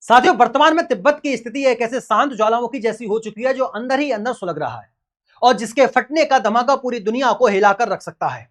साथियों, वर्तमान में तिब्बत की स्थिति एक ऐसे शांत ज्वालामुखी जैसी हो चुकी है जो अंदर ही अंदर सुलग रहा है और जिसके फटने का धमाका पूरी दुनिया को हिलाकर रख सकता है।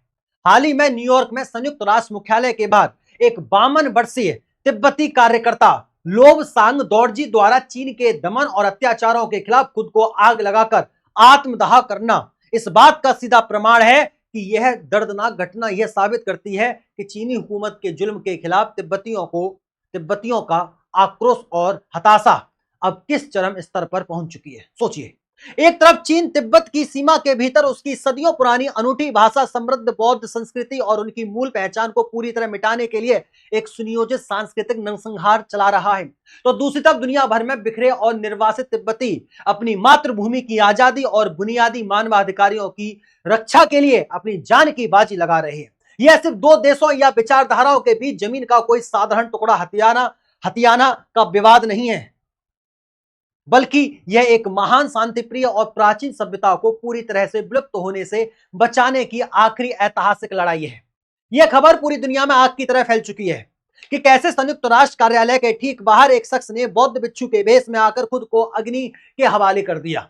हाल ही में न्यूयॉर्क में संयुक्त राष्ट्र मुख्यालय के बाहर एक 52 वर्षीय तिब्बती कार्यकर्ता लोबसांग दोरजी द्वारा चीन के दमन और अत्याचारों के खिलाफ खुद को आग लगाकर आत्मदाह करना इस बात का सीधा प्रमाण है कि यह दर्दनाक घटना यह साबित करती है कि चीनी हुकूमत के जुल्म के खिलाफ तिब्बतियों का आक्रोश और हताशा अब किस चरम स्तर पर पहुंच चुकी है। सोचिए, एक तरफ चीन तिब्बत की सीमा के भीतर उसकी सदियों पुरानी अनूठी भाषा, समृद्ध बौद्ध संस्कृति और उनकी मूल पहचान को पूरी तरह मिटाने के लिए एक सुनियोजित सांस्कृतिक नरसंहार चला रहा है, तो दूसरी तरफ दुनिया भर में बिखरे और निर्वासित तिब्बती अपनी मातृभूमि की आजादी और बुनियादी मानवाधिकारों की रक्षा के लिए अपनी जान की बाजी लगा रहे हैं। यह सिर्फ दो देशों या विचारधाराओं के बीच जमीन का कोई साधारण टुकड़ा हथियाना का विवाद नहीं है, बल्कि यह एक महान शांतिप्रिय और प्राचीन सभ्यता को पूरी तरह से विलुप्त होने से बचाने की आखिरी ऐतिहासिक लड़ाई है। यह खबर पूरी दुनिया में आग की तरह फैल चुकी है कि कैसे संयुक्त राष्ट्र कार्यालय के ठीक बाहर एक शख्स ने बौद्ध भिक्षु के भेष में आकर खुद को अग्नि के हवाले कर दिया।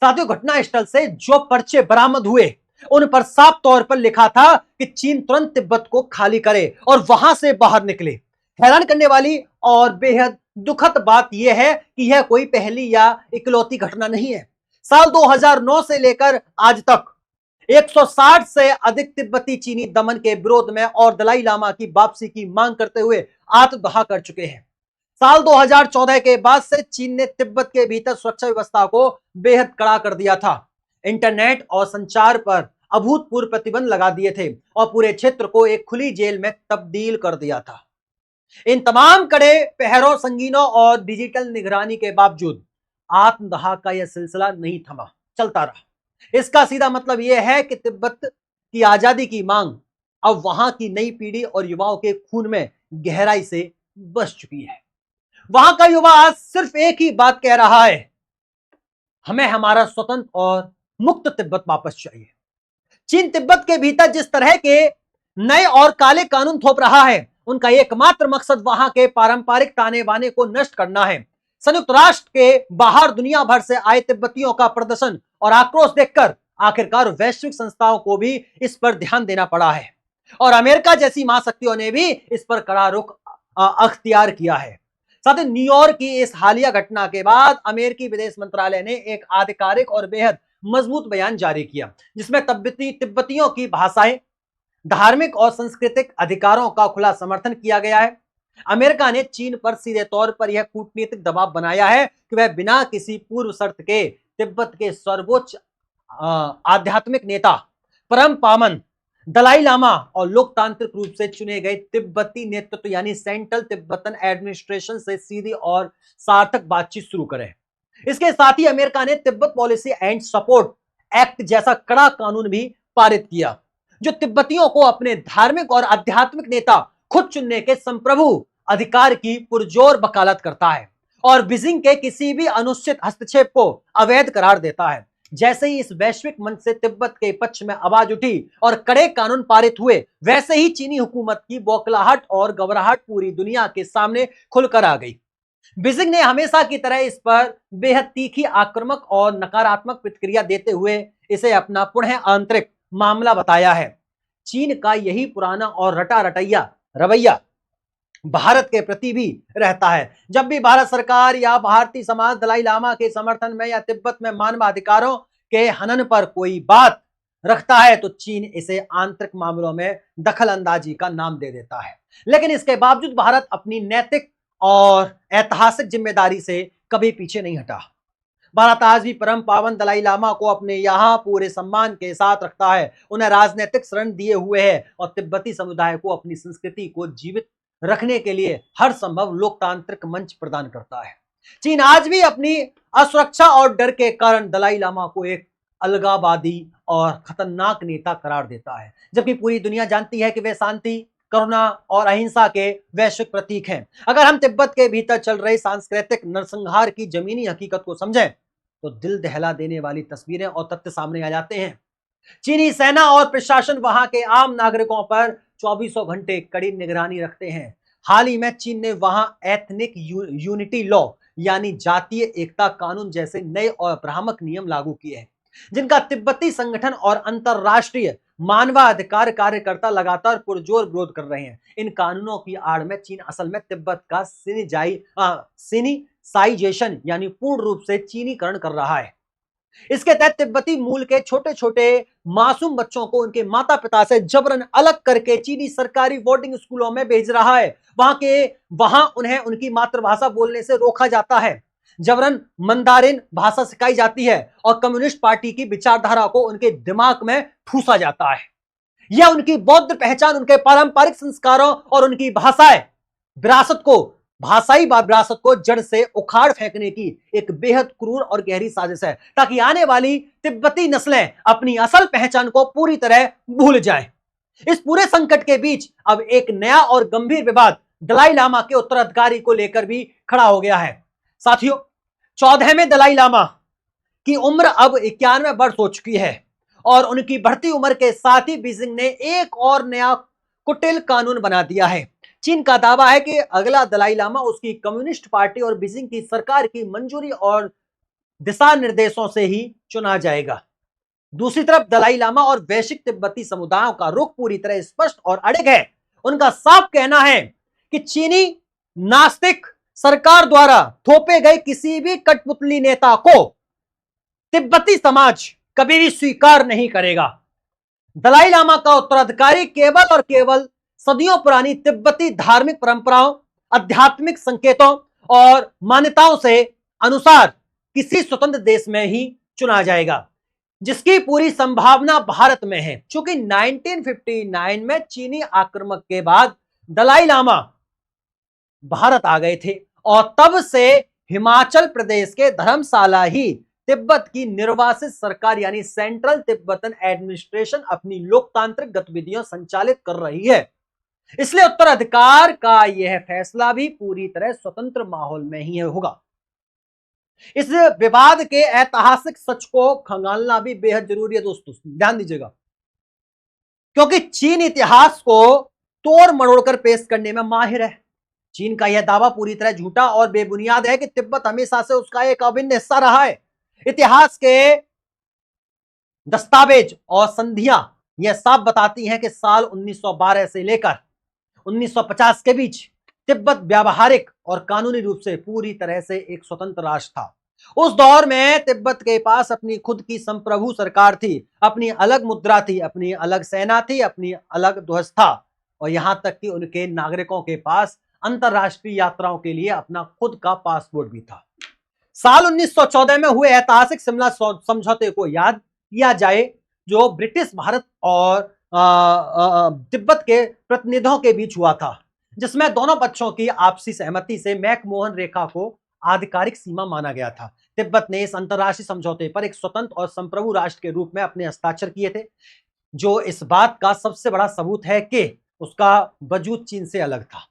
साथियों, घटनास्थल से जो पर्चे बरामद हुए उन पर साफ तौर पर लिखा था कि चीन तुरंत तिब्बत को खाली करे और वहां से बाहर निकले। हैरान करने वाली और बेहद दुखद बात यह है कि यह कोई पहली या इकलौती घटना नहीं है। साल 2009 से लेकर आज तक 160 से अधिक तिब्बती चीनी दमन के विरोध में और दलाई लामा की वापसी की मांग करते हुए आत्मदाह कर चुके हैं। साल 2014 के बाद से चीन ने तिब्बत के भीतर सुरक्षा व्यवस्था को बेहद कड़ा कर दिया था, इंटरनेट और संचार पर अभूतपूर्व प्रतिबंध लगा दिए थे और पूरे क्षेत्र को एक खुली जेल में तब्दील कर दिया था। इन तमाम कड़े पहरों, संगीनों और डिजिटल निगरानी के बावजूद आत्मदाह का यह सिलसिला नहीं थमा, चलता रहा। इसका सीधा मतलब यह है कि तिब्बत की आजादी की मांग अब वहां की नई पीढ़ी और युवाओं के खून में गहराई से बस चुकी है। वहां का युवा आज सिर्फ एक ही बात कह रहा है, हमें हमारा स्वतंत्र और मुक्त तिब्बत वापस चाहिए। चीन तिब्बत के भीतर जिस तरह के नए और काले कानून थोप रहा है, उनका एकमात्र मकसद वहां के पारंपरिक ताने बाने को नष्ट करना है। संयुक्त राष्ट्र के बाहर दुनिया भर से आए तिब्बतियों का प्रदर्शन और आक्रोश देखकर आखिरकार वैश्विक संस्थाओं को भी इस पर ध्यान देना पड़ा है और अमेरिका जैसी महाशक्तियों ने भी इस पर कड़ा रुख अख्तियार किया है। साथ ही न्यूयॉर्क की इस हालिया घटना के बाद अमेरिकी विदेश मंत्रालय ने एक आधिकारिक और बेहद मजबूत बयान जारी किया, जिसमें तिब्बतियों की भाषाएं, धार्मिक और सांस्कृतिक अधिकारों का खुला समर्थन किया गया है। अमेरिका ने चीन पर सीधे तौर पर यह कूटनीतिक दबाव बनाया है कि वह बिना किसी पूर्व शर्त के तिब्बत के सर्वोच्च आध्यात्मिक नेता, परम पावन दलाई लामा और लोकतांत्रिक रूप से चुने गए तिब्बती नेतृत्व यानी सेंट्रल तिब्बतन एडमिनिस्ट्रेशन से सीधी और सार्थक बातचीत शुरू करें। इसके साथ ही अमेरिका ने Tibet policy and support act जैसा कड़ा कानून भी पारित किया, जो तिब्बतियों को अपने धार्मिक और आध्यात्मिक नेता खुद चुनने के संप्रभु अधिकार की पुरजोर वकालत करता है और बीजिंग के किसी भी अनुचित हस्तक्षेप को अवैध करार देता है। जैसे ही इस वैश्विक मंच से तिब्बत के पक्ष में आवाज उठी और कड़े कानून पारित हुए, वैसे ही चीनी हुकूमत की बौखलाहट और घबराहट पूरी दुनिया के सामने खुलकर आ गई। बीजिंग ने हमेशा की तरह इस पर बेहद तीखी, आक्रामक और नकारात्मक प्रतिक्रिया देते हुए इसे अपना पुनः आंतरिक मामला बताया है। चीन का यही पुराना और रटा रटैया रवैया भारत के प्रति भी रहता है। जब भी भारत सरकार या भारतीय समाज दलाई लामा के समर्थन में या तिब्बत में मानवाधिकारों के हनन पर कोई बात रखता है, तो चीन इसे आंतरिक मामलों में दखल अंदाजी का नाम दे देता है। लेकिन इसके बावजूद भारत अपनी नैतिक और ऐतिहासिक जिम्मेदारी से कभी पीछे नहीं हटा। भारत आज भी परम पावन दलाई लामा को अपने यहाँ पूरे सम्मान के साथ रखता है, उन्हें राजनीतिक शरण दिए हुए है और तिब्बती समुदाय को अपनी संस्कृति को जीवित रखने के लिए हर संभव लोकतांत्रिक मंच प्रदान करता है। चीन आज भी अपनी असुरक्षा और डर के कारण दलाई लामा को एक अलगाववादी और खतरनाक नेता करार देता है, जबकि पूरी दुनिया जानती है कि वे शांति, करुणा और अहिंसा के वैश्विक प्रतीक हैं। अगर हम तिब्बत के भीतर चल रही सांस्कृतिक नरसंहार की जमीनी हकीकत को समझें, तो दिल दहला देने वाली तस्वीरें और तथ्य सामने आ जाते हैं। चीनी सेना और प्रशासन वहां के आम नागरिकों पर 24 घंटे कड़ी निगरानी रखते हैं। हाल ही में चीन ने वहां एथनिक यूनिटी लॉ यानी जातीय एकता कानून जैसे नए और भ्रामक नियम लागू किए हैं, जिनका तिब्बती संगठन और अंतरराष्ट्रीय मानवाधिकार कार्यकर्ता लगातार पुरजोर विरोध कर रहे हैं। इन कानूनों की आड़ में चीन असल में तिब्बत का सिनीसाइजेशन यानी पूर्ण रूप से चीनीकरण कर रहा है। इसके तहत तिब्बती मूल के छोटे छोटे मासूम बच्चों को उनके माता पिता से जबरन अलग करके चीनी सरकारी बोर्डिंग स्कूलों में भेज रहा है। वहां उन्हें उनकी मातृभाषा बोलने से रोका जाता है, जबरन मंदारिन भाषा सिखाई जाती है और कम्युनिस्ट पार्टी की विचारधारा को उनके दिमाग में ठूसा जाता है। यह उनकी बौद्ध पहचान, उनके पारंपरिक संस्कारों और उनकी भाषाई विरासत को जड़ से उखाड़ फेंकने की एक बेहद क्रूर और गहरी साजिश है, ताकि आने वाली तिब्बती नस्लें अपनी असल पहचान को पूरी तरह भूल जाएं। इस पूरे संकट के बीच अब एक नया और गंभीर विवाद दलाई लामा के उत्तराधिकारी को लेकर भी खड़ा हो गया है। साथियों, 14वें दलाई लामा की उम्र अब 91 वर्ष हो चुकी है और उनकी बढ़ती उम्र के साथ ही बीजिंग ने एक और नया कुटिल कानून बना दिया है। चीन का दावा है कि अगला दलाई लामा उसकी कम्युनिस्ट पार्टी और बीजिंग की सरकार की मंजूरी और दिशा निर्देशों से ही चुना जाएगा। दूसरी तरफ दलाई लामा और वैश्विक तिब्बती समुदायों का रुख पूरी तरह स्पष्ट और अड़िग है। उनका साफ कहना है कि चीनी नास्तिक सरकार द्वारा थोपे गए किसी भी कठपुतली नेता को तिब्बती समाज कभी भी स्वीकार नहीं करेगा। दलाई लामा का उत्तराधिकारी केवल और केवल सदियों पुरानी तिब्बती धार्मिक परंपराओं, आध्यात्मिक संकेतों और मान्यताओं से अनुसार किसी स्वतंत्र देश में ही चुना जाएगा, जिसकी पूरी संभावना भारत में है। चूंकि 1959 में चीनी आक्रमण के बाद दलाई लामा भारत आ गए थे और तब से हिमाचल प्रदेश के धर्मशाला ही तिब्बत की निर्वासित सरकार यानी सेंट्रल तिब्बतन एडमिनिस्ट्रेशन अपनी लोकतांत्रिक गतिविधियां संचालित कर रही है। इसलिए उत्तराधिकार का यह फैसला भी पूरी तरह स्वतंत्र माहौल में ही होगा। इस विवाद के ऐतिहासिक सच को खंगालना भी बेहद जरूरी है दोस्तों, ध्यान दीजिएगा, क्योंकि चीन इतिहास को तोड़ मरोड़कर पेश करने में माहिर है। चीन का यह दावा पूरी तरह झूठा और बेबुनियाद है कि तिब्बत हमेशा से उसका एक अभिन्न हिस्सा रहा है। इतिहास के दस्तावेज और संधियां यह साफ बताती हैं कि साल 1912 से लेकर 1950 के बीच तिब्बत व्यावहारिक और कानूनी रूप से पूरी तरह से एक स्वतंत्र राष्ट्र था। उस दौर में तिब्बत के पास अपनी खुद की संप्रभु सरकार थी, अपनी अलग मुद्रा थी, अपनी अलग सेना थी, अपनी अलग ध्वज था और यहां तक कि उनके नागरिकों के पास अंतरराष्ट्रीय यात्राओं के लिए अपना खुद का पासपोर्ट भी था। साल 1914 में हुए ऐतिहासिक शिमला समझौते को याद किया जाए, जो ब्रिटिश भारत और तिब्बत के प्रतिनिधियों के बीच हुआ था, जिसमें दोनों पक्षों की आपसी सहमति से मैकमोहन रेखा को आधिकारिक सीमा माना गया था। तिब्बत ने इस अंतरराष्ट्रीय समझौते पर एक स्वतंत्र और संप्रभु राष्ट्र के रूप में अपने हस्ताक्षर किए थे, जो इस बात का सबसे बड़ा सबूत है कि उसका वजूद चीन से अलग था।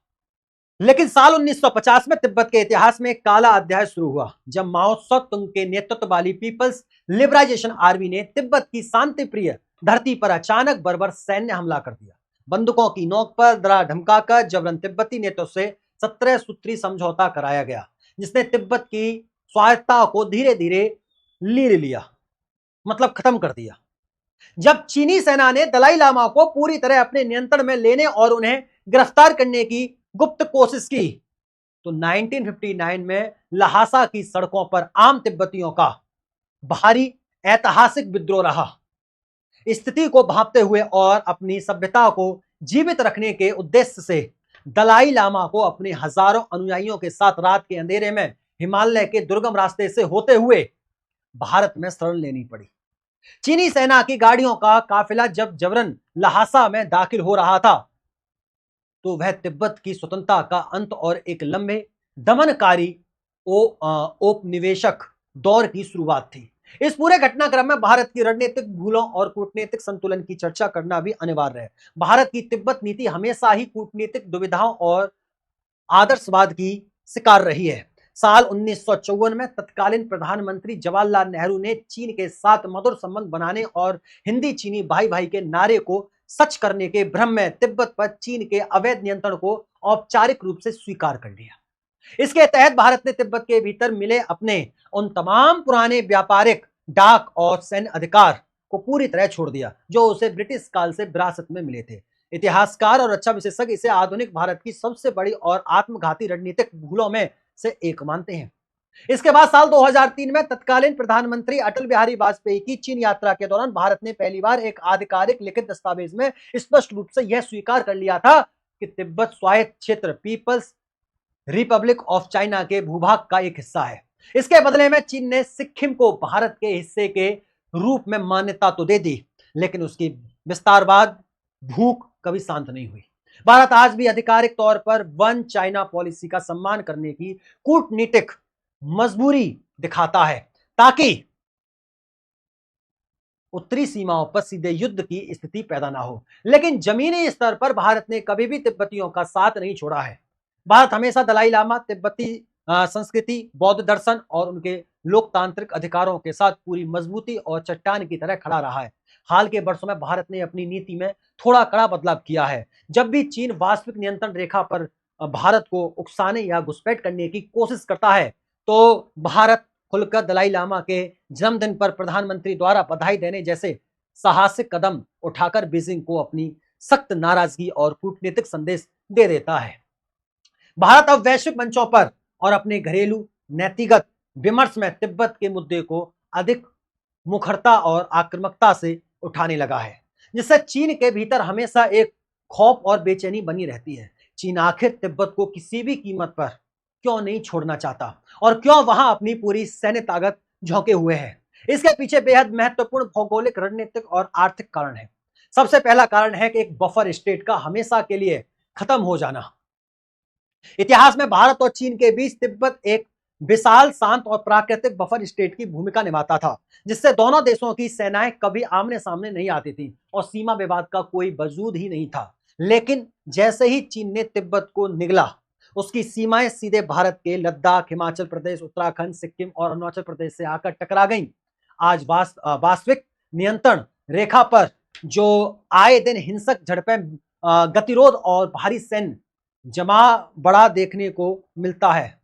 लेकिन साल 1950 में तिब्बत के इतिहास में एक काला अध्याय शुरू हुआ, जब माओ त्से-तुंग के नेतृत्व वाली पीपल्स लिबराइजेशन आर्मी ने तिब्बत की शांति प्रिय धरती पर अचानक बर्बर सैन्य हमला कर दिया। बंदूकों की नोक पर डरा धमकाकर जबरन तिब्बती नेताओं से 17 सूत्री समझौता कराया गया, जिसने तिब्बत की स्वायत्तता को धीरे धीरे लीर लिया, मतलब खत्म कर दिया। जब चीनी सेना ने दलाई लामा को पूरी तरह अपने नियंत्रण में लेने और उन्हें गिरफ्तार करने की गुप्त कोशिश की, तो 1959 में लहासा की सड़कों पर आम तिब्बतियों का भारी ऐतिहासिक विद्रोह रहा। स्थिति को भांपते हुए और अपनी सभ्यता को जीवित रखने के उद्देश्य से दलाई लामा को अपने हजारों अनुयायियों के साथ रात के अंधेरे में हिमालय के दुर्गम रास्ते से होते हुए भारत में शरण लेनी पड़ी। चीनी सेना की गाड़ियों का काफिला जब जबरन लहासा में दाखिल हो रहा था, तो वह तिब्बत की स्वतंत्रता का अंत और एक लंबे दमनकारी औपनिवेशिक दौर की शुरुआत थी। इस पूरे घटनाक्रम में भारत की रणनीतिक भूलों और कूटनीतिक संतुलन की चर्चा करना भी अनिवार्य है। भारत की तिब्बत नीति हमेशा ही कूटनीतिक दुविधाओं और आदर्शवाद की शिकार रही है। साल 1954 में तत्कालीन प्रधानमंत्री जवाहरलाल नेहरू ने चीन के साथ मधुर संबंध बनाने और हिंदी चीनी भाई भाई के नारे को सच करने के भ्रम में तिब्बत पर चीन के अवैध नियंत्रण को औपचारिक रूप से स्वीकार कर लिया। इसके तहत भारत ने तिब्बत के भीतर मिले अपने उन तमाम पुराने व्यापारिक, डाक और सैन्य अधिकार को पूरी तरह छोड़ दिया जो उसे ब्रिटिश काल से विरासत में मिले थे। इतिहासकार और रक्षा विशेषज्ञ इसे आधुनिक भारत की सबसे बड़ी और आत्मघाती रणनीतिक भूलों में से एक मानते हैं। इसके बाद साल 2003 में तत्कालीन प्रधानमंत्री अटल बिहारी वाजपेयी की चीन यात्रा के दौरान भारत ने पहली बार एक आधिकारिक लिखित दस्तावेज में स्पष्ट रूप से यह स्वीकार कर लिया था कि तिब्बत स्वायत्त क्षेत्र पीपल्स रिपब्लिक ऑफ चाइना के भूभाग का एक हिस्सा है। इसके बदले में चीन ने सिक्किम को भारत के हिस्से के रूप में मान्यता तो दे दी, लेकिन उसकी विस्तारवाद भूख कभी शांत नहीं हुई। भारत आज भी आधिकारिक तौर पर वन चाइना पॉलिसी का सम्मान करने की कूटनीतिक मजबूरी दिखाता है ताकि उत्तरी सीमाओं पर सीधे युद्ध की स्थिति पैदा ना हो। लेकिन जमीनी स्तर पर भारत ने कभी भी तिब्बतियों का साथ नहीं छोड़ा है। भारत हमेशा दलाई लामा, तिब्बती संस्कृति, बौद्ध दर्शन और उनके लोकतांत्रिक अधिकारों के साथ पूरी मजबूती और चट्टान की तरह खड़ा रहा है। हाल के वर्षों में भारत ने अपनी नीति में थोड़ा कड़ा बदलाव किया है। जब भी चीन वास्तविक नियंत्रण रेखा पर भारत को उकसाने या घुसपैठ करने की कोशिश करता है तो भारत खुलकर दलाई लामा के जन्मदिन पर प्रधानमंत्री द्वारा बधाई देने जैसे साहसिक कदम उठाकर बीजिंग को अपनी सख्त नाराजगी और कूटनीतिक संदेश दे देता है। भारत अब वैश्विक मंचों पर और अपने घरेलू नैतिकगत विमर्श में तिब्बत के मुद्दे को अधिक मुखरता और आक्रामकता से उठाने लगा है, जिससे चीन के भीतर हमेशा एक खौफ और बेचैनी बनी रहती है। चीन आखिर तिब्बत को किसी भी कीमत पर क्यों नहीं छोड़ना चाहता और क्यों वहां अपनी पूरी सैन्य ताकत झोंके हुए है? इसके पीछे बेहद महत्वपूर्ण भौगोलिक, रणनीतिक और आर्थिक कारण है। सबसे पहला कारण है कि एक बफर स्टेट का हमेशा के लिए खत्म हो जाना। इतिहास में भारत और चीन के बीच तिब्बत एक विशाल, शांत और प्राकृतिक बफर स्टेट की भूमिका निभाता था, जिससे दोनों देशों की सेनाएं कभी आमने सामने नहीं आती थी और सीमा विवाद का कोई वजूद ही नहीं था। लेकिन जैसे ही चीन ने तिब्बत को निगला, उसकी सीमाएं सीधे भारत के लद्दाख, हिमाचल प्रदेश, उत्तराखंड, सिक्किम और अरुणाचल प्रदेश से आकर टकरा गईं। आज वास्तविक नियंत्रण रेखा पर जो आए दिन हिंसक झड़पें, गतिरोध और भारी सैन्य जमा बड़ा देखने को मिलता है,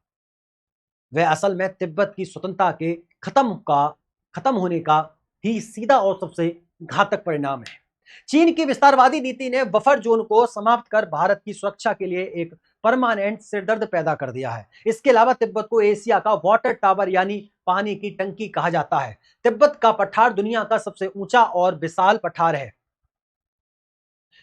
वह असल में तिब्बत की स्वतंत्रता के खत्म होने का ही सीधा और सबसे घातक परिणाम है। चीन की विस्तारवादी नीति ने बफर जोन को समाप्त कर भारत की सुरक्षा के लिए एक परमानेंट सिरदर्द पैदा कर दिया है। इसके अलावा तिब्बत को एशिया का वाटर टावर यानी पानी की टंकी कहा जाता है। तिब्बत का पठार दुनिया का सबसे ऊंचा और विशाल पठार है,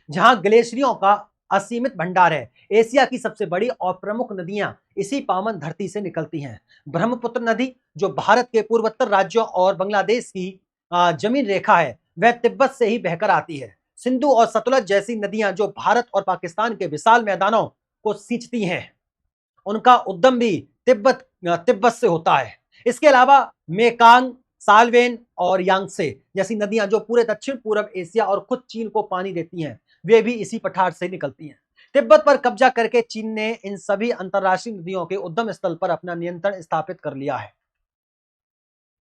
जहां ग्लेशियरों का असीमित भंडार है। एशिया की सबसे बड़ी और प्रमुख नदियां इसी पावन धरती से निकलती हैं। ब्रह्मपुत्र नदी, जो भारत के पूर्वोत्तर राज्यों और बांग्लादेश की जमीन रेखा है, वह तिब्बत से ही बहकर आती है। सिंधु और सतलज जैसी नदियां जो भारत और पाकिस्तान के विशाल मैदानों को सींचती हैं, उनका उद्गम भी तिब्बत से होता है। इसके अलावा मेकांग, साल्वेन और यांगसे जैसी नदियां जो पूरे दक्षिण पूर्व एशिया और खुद चीन को पानी देती हैं, वे भी इसी पठार से निकलती हैं। तिब्बत पर कब्जा करके चीन ने इन सभी अंतरराष्ट्रीय नदियों के उद्गम स्थल पर अपना नियंत्रण स्थापित कर लिया है।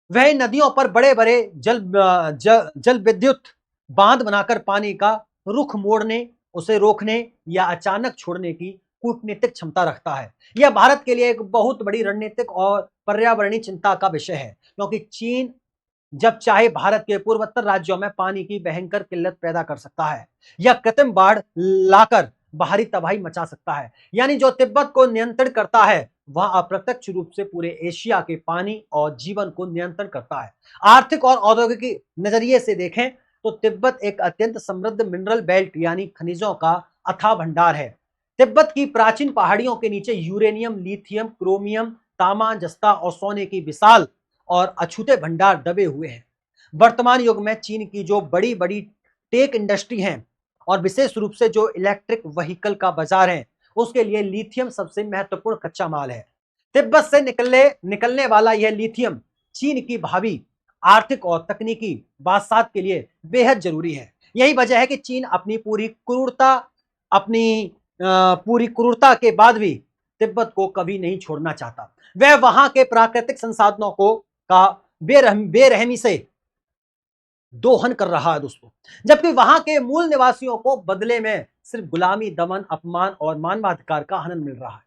वह इन नदियों पर बड़े बड़े जल विद्युत बांध बनाकर पानी का रुख मोड़ने, उसे रोकने या अचानक छोड़ने की कूटनीतिक क्षमता रखता है। यह भारत के लिए एक बहुत बड़ी रणनीतिक और पर्यावरणीय चिंता का विषय है, क्योंकि चीन जब चाहे भारत के पूर्वोत्तर राज्यों में पानी की भयंकर किल्लत पैदा कर सकता है या कृत्रिम बाढ़ लाकर बाहरी तबाही मचा सकता है। यानी जो तिब्बत को नियंत्रित करता है वह अप्रत्यक्ष रूप से पूरे एशिया के पानी और जीवन को नियंत्रण करता है। आर्थिक और औद्योगिक नजरिए से देखें तो तिब्बत एक अत्यंत समृद्ध मिनरल बेल्ट यानी खनिजों का अथाह भंडार है। तिब्बत की प्राचीन पहाड़ियों के नीचे यूरेनियम, लिथियम, क्रोमियम, तांबा, जस्ता और सोने की विशाल और अछूते भंडार दबे हुए हैं। वर्तमान युग में चीन की जो बड़ी बड़ी टेक इंडस्ट्री हैं और विशेष रूप से जो इलेक्ट्रिक व्हीकल का बाजार है, उसके लिए लिथियम सबसे महत्वपूर्ण कच्चा माल है। तिब्बत से निकलने वाला यह लिथियम चीन की भावी आर्थिक और तकनीकी बादशाहत के लिए बेहद जरूरी है। यही वजह है कि चीन अपनी पूरी क्रूरता के बाद भी तिब्बत को कभी नहीं छोड़ना चाहता। वह वहां के प्राकृतिक संसाधनों का बेरहमी से दोहन कर रहा है दोस्तों, जबकि वहां के मूल निवासियों को बदले में सिर्फ गुलामी, दमन, अपमान और मानवाधिकार का हनन मिल रहा है।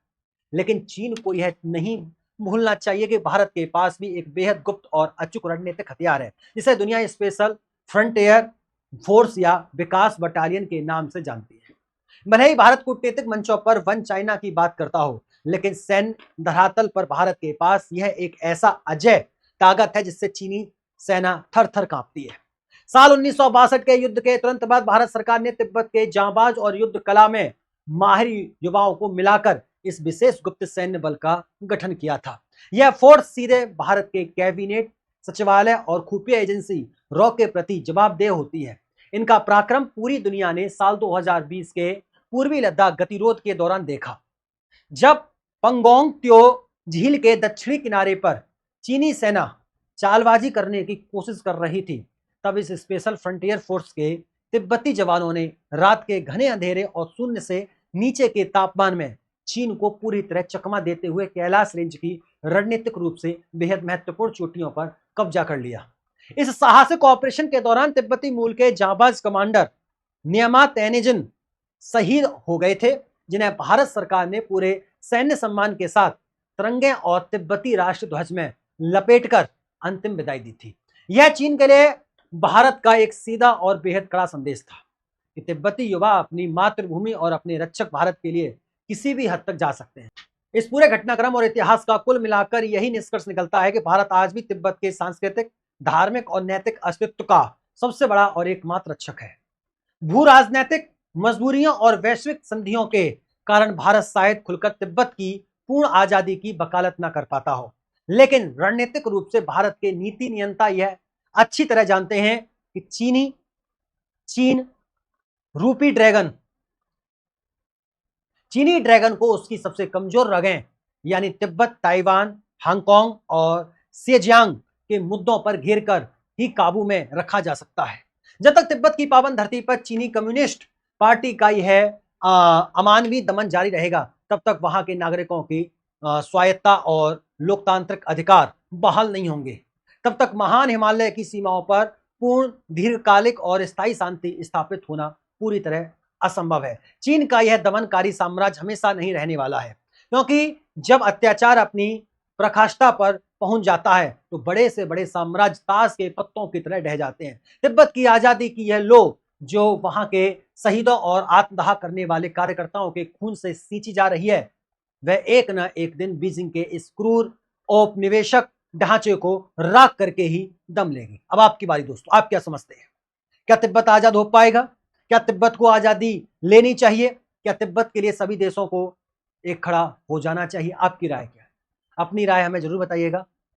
लेकिन चीन को यह नहीं भूलना चाहिए कि भारत के पास भी एक बेहद गुप्त और अचूक रणनीतिक हथियार है, जिसे दुनिया स्पेशल फ्रंटियर फोर्स या विकास बटालियन के नाम से जानती है। भले ही भारत कूटनीतिक मंचों पर वन चाइना की बात करता हो, लेकिन सैन्य धरातल पर भारत के पास यह एक ऐसा अजय ताकत है जिससे चीनी सेना थर थर कांपती है। साल 1962 के युद्ध के तुरंत बाद भारत सरकार ने तिब्बत के जांबाज और युद्ध कला में माहिर युवाओं को मिलाकर इस विशेष गुप्त सैन्य बल का गठन किया था। यह फोर्स सीधे भारत के कैबिनेट सचिवालय और खुफिया एजेंसी रॉ के प्रति जवाबदेह होती है। इनका पराक्रम पूरी दुनिया ने साल 2020 के पूर्वी लद्दाख गतिरोध के दौरान देखा, जब पंगोंग त्यो झील के दक्षिणी किनारे पर चीनी सेना चालबाजी करने की कोशिश कर रही थी। तब इस स्पेशल फ्रंटियर फोर्स के तिब्बती जवानों ने रात के घने अंधेरे और शून्य से नीचे के तापमान में चीन को पूरी तरह चकमा देते हुए कैलाश रेंज की रणनीतिक रूप से बेहद महत्वपूर्ण चोटियों पर कब्जा कर लिया। इस साहसिक ऑपरेशन के दौरान तिब्बती मूल के जांबाज कमांडर न्यामा तेनिजिन शहीद हो गए थे, जिन्हें भारत सरकार ने पूरे सैन्य सम्मान के साथ तिरंगे और तिब्बती राष्ट्र ध्वज में लपेटकर अंतिम विदाई दी थी। यह चीन के लिए भारत का एक सीधा और बेहद कड़ा संदेश था कि तिब्बती युवा अपनी मातृभूमि और अपने रक्षक भारत के लिए किसी भी हद तक जा सकते हैं। इस पूरे घटनाक्रम और इतिहास का कुल मिलाकर यही निष्कर्ष निकलता है कि भारत आज भी तिब्बत के सांस्कृतिक, धार्मिक और नैतिक अस्तित्व का सबसे बड़ा और एकमात्र रक्षक है। भू राजनैतिक मजबूरियों और वैश्विक संधियों के कारण भारत शायद खुलकर तिब्बत की पूर्ण आजादी की वकालत न कर पाता हो, लेकिन रणनीतिक रूप से भारत के नीति नियंता यह अच्छी तरह जानते हैं कि चीनी ड्रैगन को उसकी सबसे कमजोर रगें यानी तिब्बत, ताइवान, हांगकांग और शेजियांग के मुद्दों पर घेर कर ही काबू में रखा जा सकता है। जब तक तिब्बत की पावन धरती पर चीनी कम्युनिस्ट पार्टी का यह अमानवीय दमन जारी रहेगा, तब तक वहां के नागरिकों की स्वायत्ता और लोकतांत्रिक अधिकार बहाल नहीं होंगे। तब तक महान हिमालय की सीमाओं पर पूर्ण, दीर्घकालिक और स्थायी शांति स्थापित होना पूरी तरह असंभव है। चीन का यह दमनकारी साम्राज्य हमेशा नहीं रहने वाला है, क्योंकि जब अत्याचार अपनी प्रकाष्ठा पर पहुंच जाता है तो बड़े से बड़े साम्राज्य ताश के पत्तों की तरह ढह जाते हैं। तिब्बत की आजादी की यह लो जो वहां के शहीदों और आत्मदाह करने वाले कार्यकर्ताओं के खून से सींची जा रही है, वह एक न एक दिन बीजिंग के इस क्रूर औपनिवेशक ढांचे को राख करके ही दम लेगी। अब आपकी बारी दोस्तों, आप क्या समझते हैं? क्या तिब्बत आजाद हो पाएगा? क्या तिब्बत को आजादी लेनी चाहिए? क्या तिब्बत के लिए सभी देशों को एक खड़ा हो जाना चाहिए? आपकी राय क्या है? अपनी राय हमें जरूर बताइएगा।